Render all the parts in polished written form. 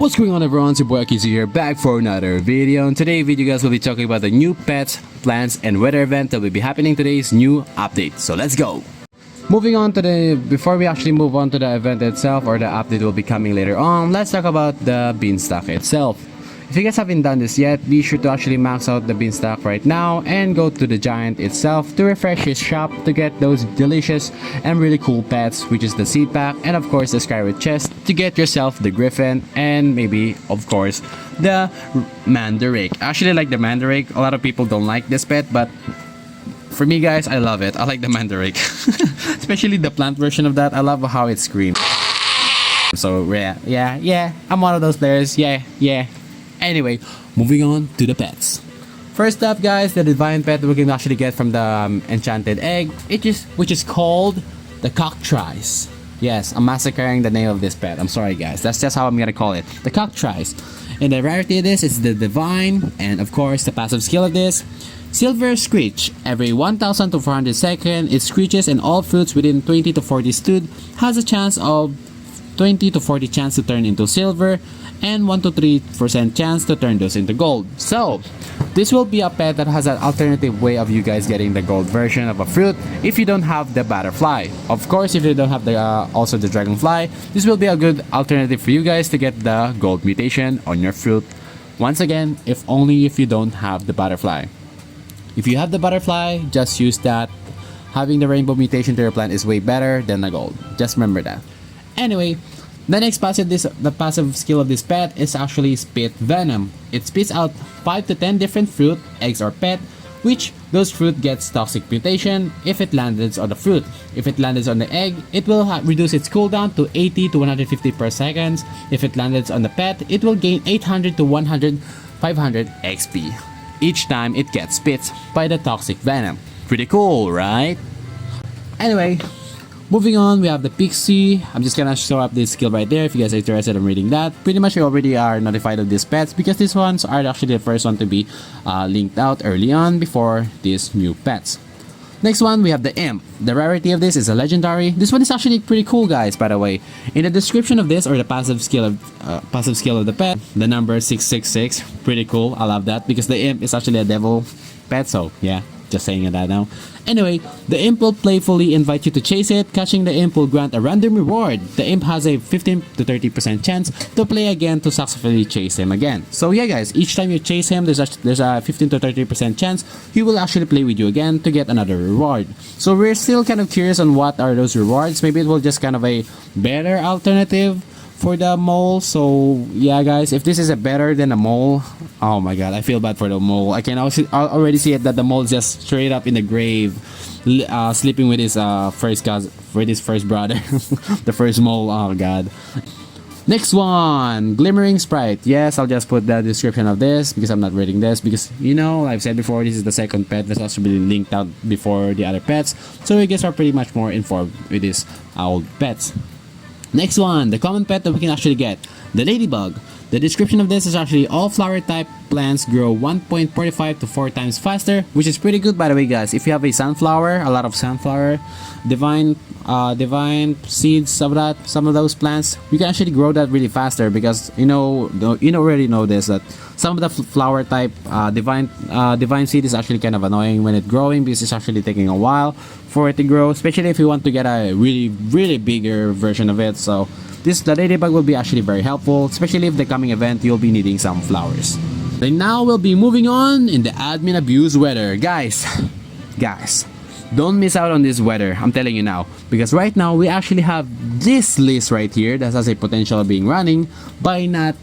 What's going on, everyone? It's your boy Akizu here, back for another video. In today's video, guys, we'll be talking about the new pets, plants, and weather event that will be happening today's new update. So let's go! Moving on to before we actually move on to the event itself, or the update will be coming later on, let's talk about the beanstalk itself. If you guys haven't done this yet, be sure to actually max out the beanstalk right now and go to the giant itself to refresh his shop to get those delicious and really cool pets, which is the seed pack and of course the skyward chest to get yourself the griffin and maybe of course the mandrake. I actually like the mandrake. A lot of people don't like this pet, but for me, guys, I love it. I like the mandrake. Especially the plant version of that. I love how it screams. So yeah, I'm one of those players. Yeah. Anyway, moving on to the pets. First up, guys, the divine pet we can actually get from the enchanted egg, which is called the cockatrice. Yes, I'm massacring the name of this pet. I'm sorry, guys. That's just how I'm gonna call it. The cockatrice. And the rarity of this is the divine, and of course the passive skill of this, Silver Screech. Every 1,000 to 400 seconds, it screeches and all fruits within 20 to 40 stood has a chance of 20 to 40 chance to turn into silver and 1 to 3% chance to turn those into gold. So this will be a pet that has an alternative way of you guys getting the gold version of a fruit if you don't have the butterfly. Of course, if you don't have the also the dragonfly, this will be a good alternative for you guys to get the gold mutation on your fruit. Once again, if only if you don't have the butterfly. If you have the butterfly, just use that. Having the rainbow mutation to your plant is way better than the gold. Just remember that. Anyway, the next the passive skill of this pet is actually Spit Venom. It spits out 5 to 10 different fruit, eggs or pet, which those fruit gets toxic mutation if it lands on the fruit. If it lands on the egg, it will reduce its cooldown to 80 to 150 per second. If it lands on the pet, it will gain 800 to 500 XP each time it gets spit by the toxic venom. Pretty cool, right? Anyway, moving on, we have the Pixie. I'm just gonna show up this skill right there if you guys are interested in reading that. Pretty much you already are notified of these pets because these ones are actually the first one to be linked out early on before these new pets. Next one, we have the Imp. The rarity of this is a legendary. This one is actually pretty cool, guys, by the way. In the description of this, or the passive skill of the pet, the number 666, pretty cool. I love that because the Imp is actually a devil pet, so yeah. Just saying that now. Anyway, the Imp will playfully invite you to chase it. Catching the Imp will grant a random reward. The Imp has a 15 to 30% chance to play again to successfully chase him again. So yeah, guys, each time you chase him, there's a 15 to 30% chance he will actually play with you again to get another reward. So we're still kind of curious on what are those rewards. Maybe it will just kind of a better alternative for the mole. So yeah, guys, if this is a better than a mole, oh my god, I feel bad for the mole. I can also already see it that the mole is just straight up in the grave, sleeping with his first brother, the first mole. Oh god. Next one, Glimmering Sprite. Yes, I'll just put the description of this because I'm not reading this because, you know, I've said before, this is the second pet that's also been linked out before the other pets, so you guys are pretty much more informed with these old pets. Next one, the common pet that we can actually get, the Ladybug. The description of this is actually all flower type plants grow 1.45 to 4 times faster, which is pretty good, by the way, guys. If you have a sunflower, a lot of sunflower, divine seeds of that, some of those plants, you can actually grow that really faster because you already know this, that some of the flower type divine seed is actually kind of annoying when it's growing because it's actually taking a while for it to grow, especially if you want to get a really bigger version of it. So the Ladybug will be actually very helpful, especially if the coming event you'll be needing some flowers. Then now we'll be moving on in the admin abuse weather. Guys, don't miss out on this weather, I'm telling you now, because right now we actually have this list right here that has a potential of being running by not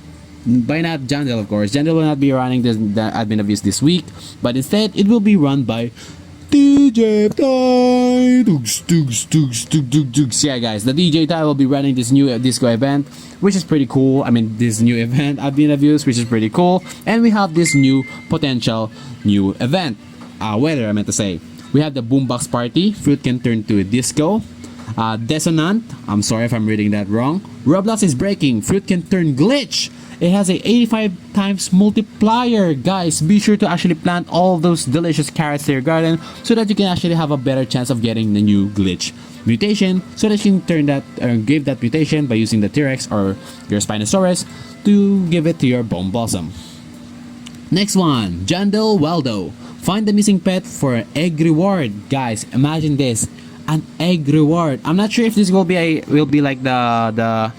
Jandel, of course. Jandel will not be running the admin abuse this week, but instead it will be run by DJ Ty. Yeah, guys, the DJ Ty will be running this new disco event, which is pretty cool. I mean, this new event, admin abuse, which is pretty cool. And we have this new potential new event, weather, I meant to say. We have the Boombox Party. Fruit can turn to a disco. Dissonant. I'm sorry if I'm reading that wrong. Roblox is breaking. Fruit can turn glitch. It has a 85 times multiplier. Guys, be sure to actually plant all those delicious carrots to your garden so that you can actually have a better chance of getting the new glitch mutation, so that you can turn that give that mutation by using the T-Rex or your Spinosaurus to give it to your Bone Blossom. Next one, Jandal Waldo. Find the missing pet for an egg reward. Guys, imagine this, an egg reward. I'm not sure if this will be like the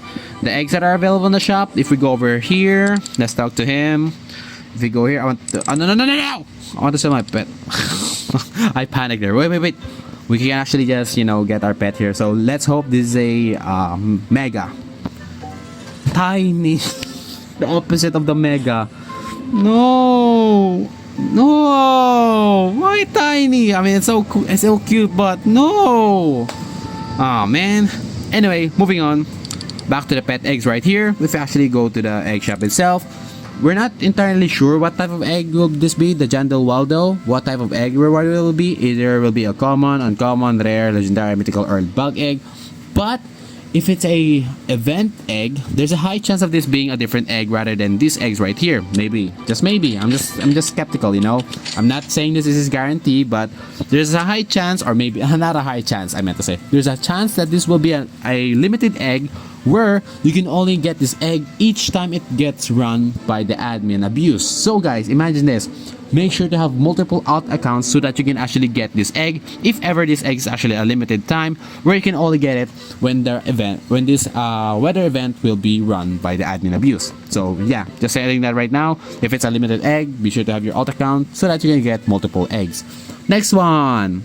eggs that are available in the shop. If we go over here, let's talk to him. If we go here, I want to, oh, no, I want to sell my pet. I panicked there. Wait. We can actually just, get our pet here. So let's hope this is a mega. Tiny. The opposite of the mega. No. Why tiny? I mean, it's so cute, but no. Oh man. Anyway, moving on. Back to the pet eggs right here. If we actually go to the egg shop itself, we're not entirely sure what type of egg will this be, the Jandal Waldo. What type of egg reward it will be. Either will be a common, uncommon, rare, legendary, mythical, or bug egg. But if it's a event egg, there's a high chance of this being a different egg rather than these eggs right here. Maybe, just maybe. I'm just skeptical, I'm not saying this is guaranteed, but there's a high chance, or maybe not a high chance, I meant to say. There's a chance that this will be a limited egg where you can only get this egg each time it gets run by the admin abuse. So guys, imagine this. Make sure to have multiple alt accounts so that you can actually get this egg, if ever this egg is actually a limited time, where you can only get it when this weather event will be run by the admin abuse. So yeah, just saying that right now, if it's a limited egg, be sure to have your alt account so that you can get multiple eggs. Next one.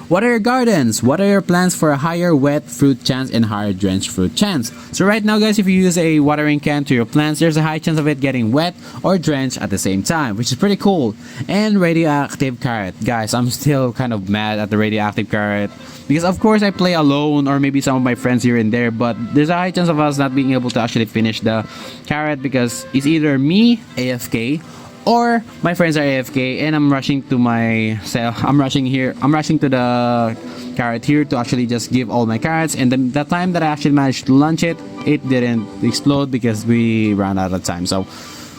What are your gardens? What are your plans for a higher wet fruit chance and higher drenched fruit chance? So right now guys, if you use a watering can to your plants, there's a high chance of it getting wet or drenched at the same time, which is pretty cool. And radioactive carrot. Guys, I'm still kind of mad at the radioactive carrot because of course I play alone or maybe some of my friends here and there, but there's a high chance of us not being able to actually finish the carrot because it's either me, AFK, or my friends are AFK and I'm rushing to I'm rushing to the carrot here to actually just give all my carrots, and the time that I actually managed to launch it didn't explode because we ran out of time. So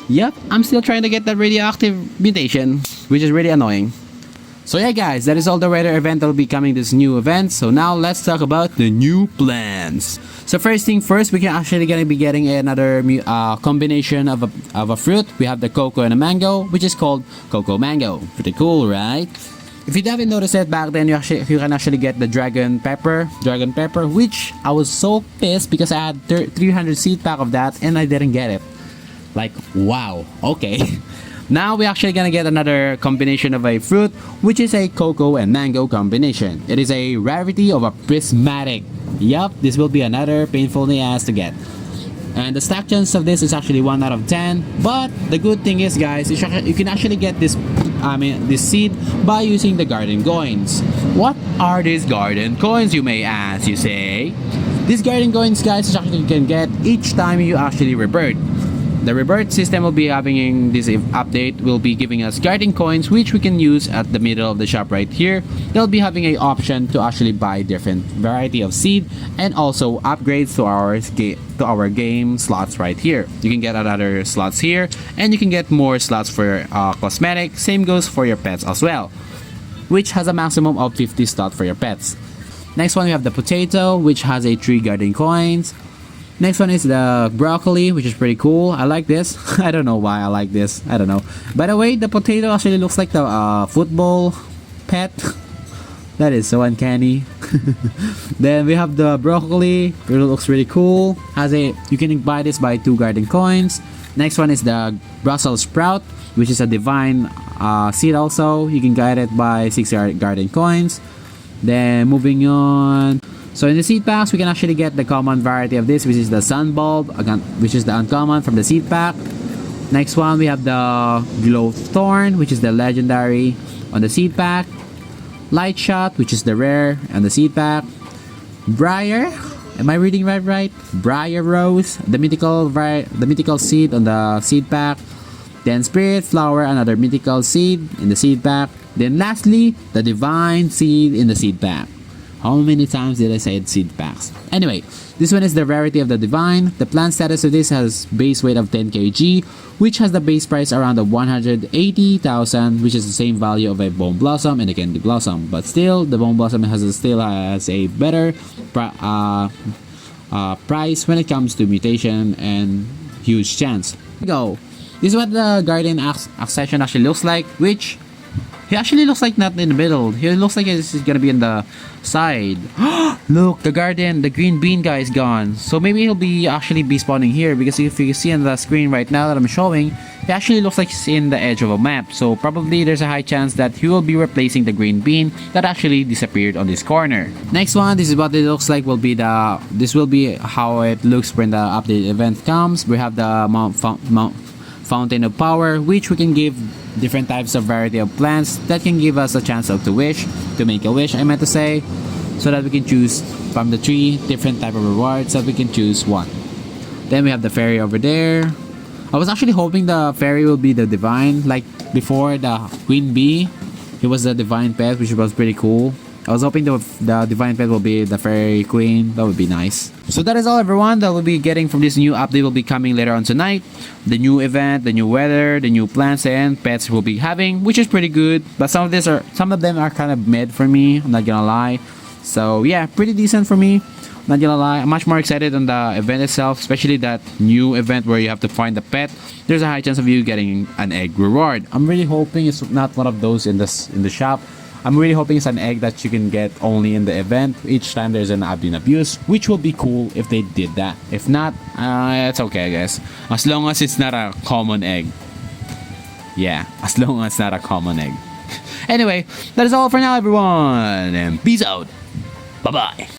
yep, I'm still trying to get that radioactive mutation, which is really annoying. So yeah guys, that is all the weather event that will be coming this new event. So now let's talk about the new plans. So first thing first, we can actually gonna be getting another combination of a fruit. We have the cocoa and a mango, which is called Cocoa Mango. Pretty cool, right? If you haven't noticed it back then, you can actually get the dragon pepper, which I was so pissed because I had 300 seed pack of that and I didn't get it. Like, wow, okay. Now we're actually gonna get another combination of a fruit, which is a cocoa and mango combination. It is a rarity of a prismatic. Yup, this will be another painful in the ass to get. And the stack chance of this is actually 1 out of 10. But the good thing is guys, you can actually get this seed by using the garden coins. What are these garden coins, you may ask, you say? These garden coins guys, you can get each time you actually rebirth. The rebirth system will be having in this update will be giving us garden coins, which we can use at the middle of the shop right here. They'll be having an option to actually buy different variety of seed and also upgrades to our game slots right here. You can get another slots here and you can get more slots for cosmetic. Same goes for your pets as well, which has a maximum of 50 slots for your pets. Next one, we have the potato, which has a 3 garden coins. Next one is the broccoli, which is pretty cool. I like this. I don't know why I like this. I don't know. By the way, the potato actually looks like the football pet. That is so uncanny. Then we have the broccoli. It looks really cool. You can buy this by 2 garden coins. Next one is the Brussels sprout, which is a divine seed also. You can get it by 6 garden coins. Then moving on. So in the seed packs, we can actually get the common variety of this, which is the sun bulb, again, which is the uncommon from the seed pack. Next one, we have the glow thorn, which is the legendary on the seed pack. Light shot, which is the rare on the seed pack. Briar, am I reading right? Briar rose, the mythical seed on the seed pack. Then spirit flower, another mythical seed in the seed pack. Then lastly, the divine seed in the seed pack. How many times did I say seed packs? Anyway, this one is the rarity of the divine. The plant status of this has base weight of 10 kg, which has the base price around 180,000, which is the same value of a bone blossom and a candy blossom. But still, the bone blossom still has a better price when it comes to mutation and huge chance. Go. This is what the Guardian accession actually looks like, which he actually looks like not in the middle. He looks like he's gonna be in the side. Look, the Guardian, the green bean guy is gone. So maybe he'll be actually be spawning here, because if you see on the screen right now that I'm showing, he actually looks like he's in the edge of a map. So probably there's a high chance that he will be replacing the green bean that actually disappeared on this corner. Next one, this is what it looks like. This will be how it looks when the update event comes. We have the Fountain of Power, which we can give different types of variety of plants that can give us a chance to make a wish, I meant to say, so that we can choose from the tree different type of rewards that we can choose one. Then we have the fairy over there. I was actually hoping the fairy will be the divine, like before the queen bee. It was the divine pet, which was pretty cool. I was hoping the divine pet will be the fairy queen. That would be nice. So that is all, everyone, that we'll be getting from this new update. Will be coming later on tonight. The new event, the new weather, the new plants and pets we'll be having, which is pretty good. But some of them are kind of mid for me, I'm not gonna lie. So yeah, pretty decent for me, not gonna lie. I'm much more excited on the event itself, especially that new event where you have to find the pet. There's a high chance of you getting an egg reward. I'm really hoping it's not one of those in the shop. I'm really hoping it's an egg that you can get only in the event each time there's an admin abuse, which will be cool if they did that. If not, it's okay, I guess. As long as it's not a common egg. Yeah, as long as it's not a common egg. Anyway, that is all for now, everyone, and peace out. Bye-bye.